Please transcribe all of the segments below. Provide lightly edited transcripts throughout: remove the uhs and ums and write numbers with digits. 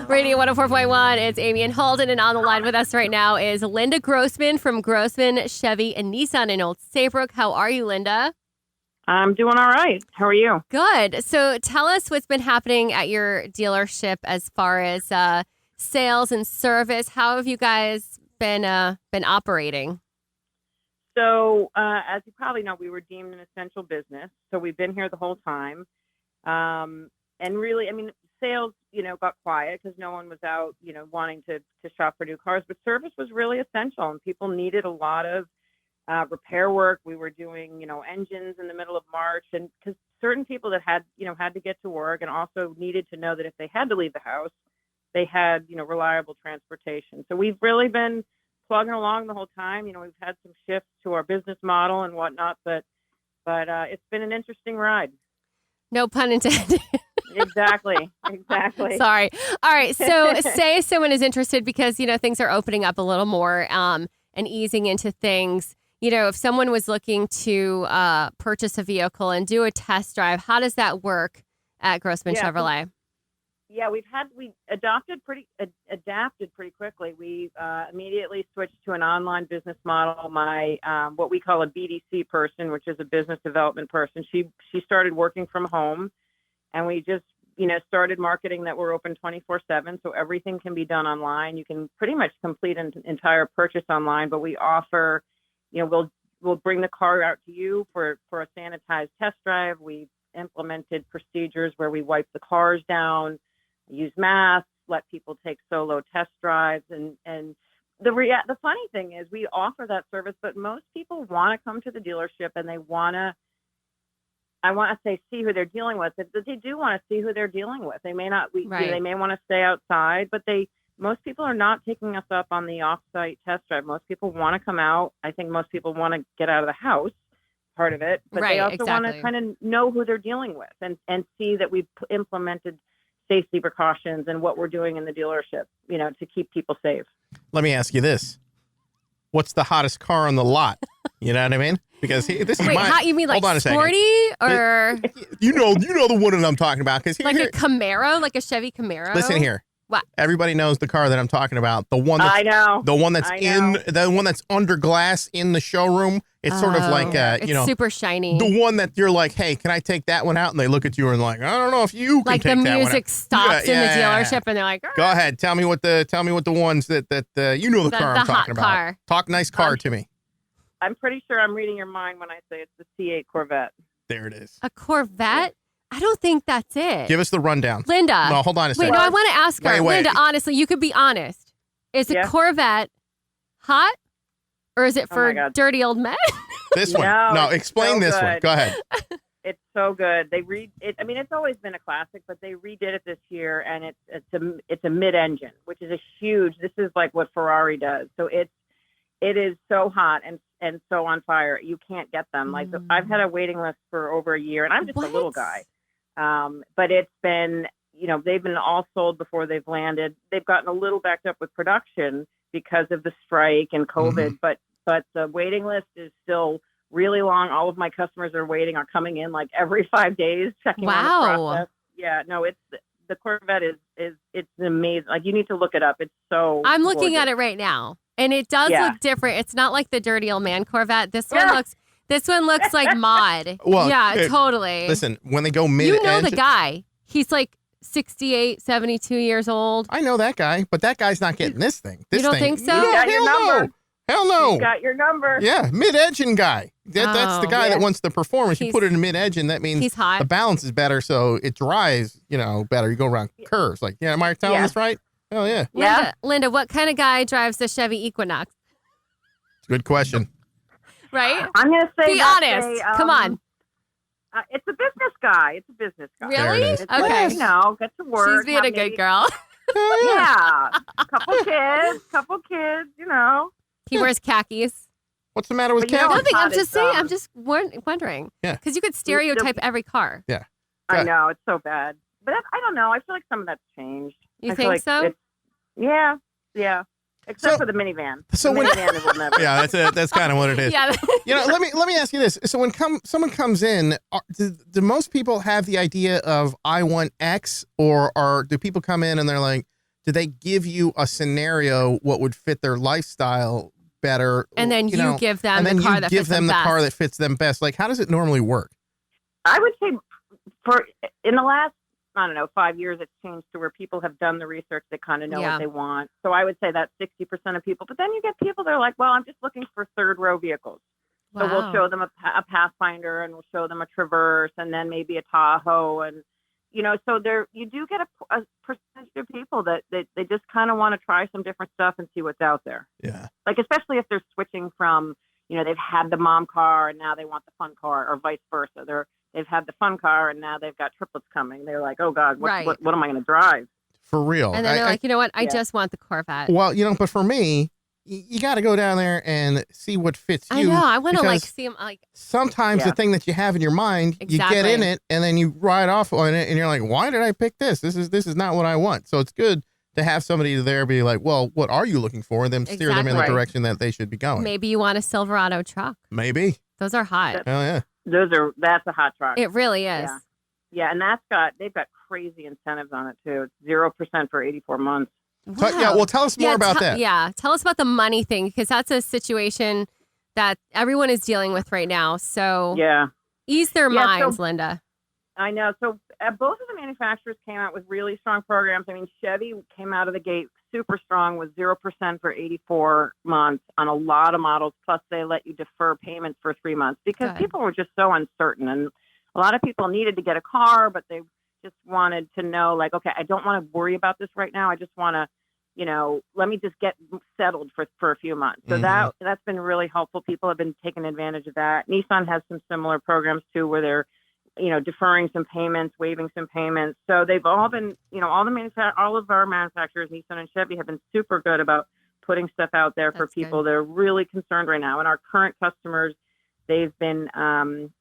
Radio 104.1, it's Amy and Holden, and on the line with us right now is Linda Grossman from Grossman Chevy and Nissan in Old Saybrook. How are you, Linda? I'm doing all right. How are you? Good. So tell us what's been happening at your dealership as far as sales and service. How have you guys been operating? So, as you probably know, we were deemed an essential business. So we've been here the whole time. And really, sales, got quiet because no one was out, wanting to shop for new cars. But service was really essential, and people needed a lot of repair work. We were doing, engines in the middle of March, and because certain people that had to get to work and also needed to know that if they had to leave the house, they had, reliable transportation. So we've really been plugging along the whole time. We've had some shifts to our business model and whatnot, but it's been an interesting ride. No pun intended. Exactly. Sorry. All right. So say someone is interested because, things are opening up a little more and easing into things. If someone was looking to purchase a vehicle and do a test drive, how does that work at Grossman Chevrolet? Yeah, we adapted pretty quickly. We immediately switched to an online business model. My what we call a BDC person, which is a business development person, she started working from home, and we just started marketing that we're open 24/7, so everything can be done online. You can pretty much complete an entire purchase online, but we offer, we'll bring the car out to you for a sanitized test drive. We've implemented procedures where we wipe the cars down, use masks, let people take solo test drives. And the funny thing is we offer that service, but most people want to come to the dealership and they want to, see who they're dealing with. But they do want to see who they're dealing with. They may not, they may want to stay outside, but most people are not taking us up on the off-site test drive. Most people want to come out. I think most people want to get out of the house, part of it, but they also want to kind of know who they're dealing with and see that we've implemented safety precautions and what we're doing in the dealership, to keep people safe. Let me ask you this. What's the hottest car on the lot? You know what I mean? Because this is you mean like sporty or? You know the one that I'm talking about. Because a Camaro, like a Chevy Camaro? Listen here. What? Everybody knows the car that I'm talking about. The one that's, I know. The one that's under glass in the showroom. It's sort of like, it's super shiny. The one that you're like, hey, can I take that one out? And they look at you and like, I don't know if you can take that one out. Like the music stops in the dealership and they're like, go ahead. Tell me what the ones that the car I'm talking about. Car. Talk nice car to me. I'm pretty sure I'm reading your mind when I say it's the C8 Corvette. There it is. A Corvette? I don't think that's it. Give us the rundown. Linda. No, hold on a second. Wait, no, I want to ask her. Wait. Linda, honestly, you could be honest. Is a Corvette hot or is it for dirty old men? This one. No, explain this one. Go ahead. It's so good. It's always been a classic, but they redid it this year, and it's a mid-engine, which is this is like what Ferrari does. So it is so hot and so on fire. You can't get them. Like I've had a waiting list for over a year, and I'm just a little guy. But it's been, they've been all sold before they've landed. They've gotten a little backed up with production because of the strike and COVID, but the waiting list is still really long. All of my customers are coming in like every 5 days, checking on the process. Yeah, no, the Corvette it's amazing. Like you need to look it up. It's so I'm looking at it right now, and it does look different. It's not like the dirty old man Corvette. This one looks like mod. Well, totally. Listen, when they go mid-engine. You know the guy. He's like 68, 72 years old. I know that guy, but that guy's not getting this thing. You don't think so? You got your number. Hell no. He's got your number. Yeah, mid-engine guy. That's the guy that wants the performance. You put it in mid-engine, that means he's hot. The balance is better, so it drives, better. You go around curves. Like, am I telling this right? Oh, yeah. Linda, what kind of guy drives the Chevy Equinox? Good question. Right? I'm going to say be honest. Come on. It's a business guy. Really? Okay. Get to work. She's being a good girl. Yeah. Couple kids, He wears khakis. What's the matter with khakis? Nothing. I'm just saying. I'm just wondering. Yeah. Because you could stereotype every car. Yeah. I know. It's so bad. But I don't know. I feel like some of that's changed. You think so? Yeah. Except for the minivan. Minivan will never. Yeah, that's kind of what it is. Yeah. Let me ask you this. So when someone comes in, do most people have the idea of I want X, or do people come in and they're like, do they give you a scenario what would fit their lifestyle better? And then you give them the car that fits them best. car that fits them best. Like, how does it normally work? I would say in the last, I don't know, 5 years, it's changed to where people have done the research. They kind of know what they want. So I would say that's 60% of people. But then you get people that are like, well, I'm just looking for third row vehicles. So we'll show them a Pathfinder, and we'll show them a Traverse, and then maybe a Tahoe. And, so you do get a percentage of people that they just kind of want to try some different stuff and see what's out there. Yeah. Like, especially if they're switching from, they've had the mom car and now they want the fun car, or vice versa. They've had the fun car and now they've got triplets coming. They're like, oh God, what am I going to drive? For real. And then they're like, you know what? I just want the Corvette. Well, but for me, you got to go down there and see what fits you. I know. I want to see them. Sometimes the thing that you have in your mind, you get in it and then you ride off on it and you're like, why did I pick this? This is not what I want. So it's good to have somebody there be like, well, what are you looking for? And then steer them in the direction that they should be going. Maybe you want a Silverado truck. Maybe. Those are hot. Hell yeah. That's a hot truck. It really is. Yeah. And they've got crazy incentives on it too. It's 0% for 84 months. Wow. Tell us more about that. Yeah. Tell us about the money thing, because that's a situation that everyone is dealing with right now. So ease their minds, Linda. I know. So both of the manufacturers came out with really strong programs. I mean, Chevy came out of the gate super strong with 0% for 84 months on a lot of models. Plus, they let you defer payments for 3 months because people were just so uncertain. And a lot of people needed to get a car, but they just wanted to know, like, okay, I don't want to worry about this right now. I just want to, let me just get settled for a few months. So that's been really helpful. People have been taking advantage of that. Nissan has some similar programs too, where they're, deferring some payments, waiving some payments. So they've all been, all of our manufacturers, Nissan and Chevy, have been super good about putting stuff out there for people that are really concerned right now. And our current customers, they've been,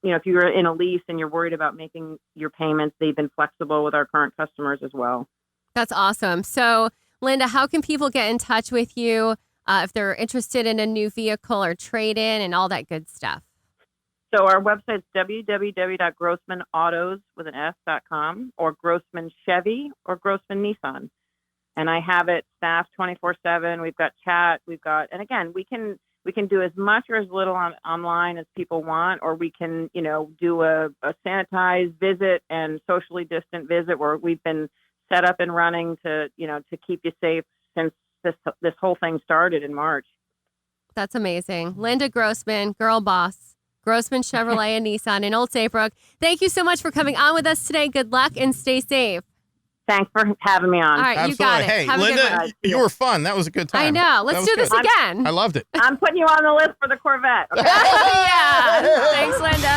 if you're in a lease and you're worried about making your payments, they've been flexible with our current customers as well. That's awesome. So, Linda, how can people get in touch with you if they're interested in a new vehicle or trade-in and all that good stuff? So our website's www.grossmanautos.com or Grossman Chevy or Grossman Nissan. And I have it staffed 24/7. We've got chat. And again, we can do as much or as little online as people want, or we can, do a sanitized visit and socially distant visit where we've been set up and running to keep you safe since this whole thing started in March. That's amazing. Linda Grossman, girl boss. Grossman Chevrolet and Nissan in Old Saybrook. Thank you so much for coming on with us today. Good luck and stay safe. Thanks for having me on. All right, Absolutely. You got it. Hey, Have Linda, you were fun. That was a good time. I know. Let's do this again. I loved it. I'm putting you on the list for the Corvette. Okay? Yeah. Thanks, Linda.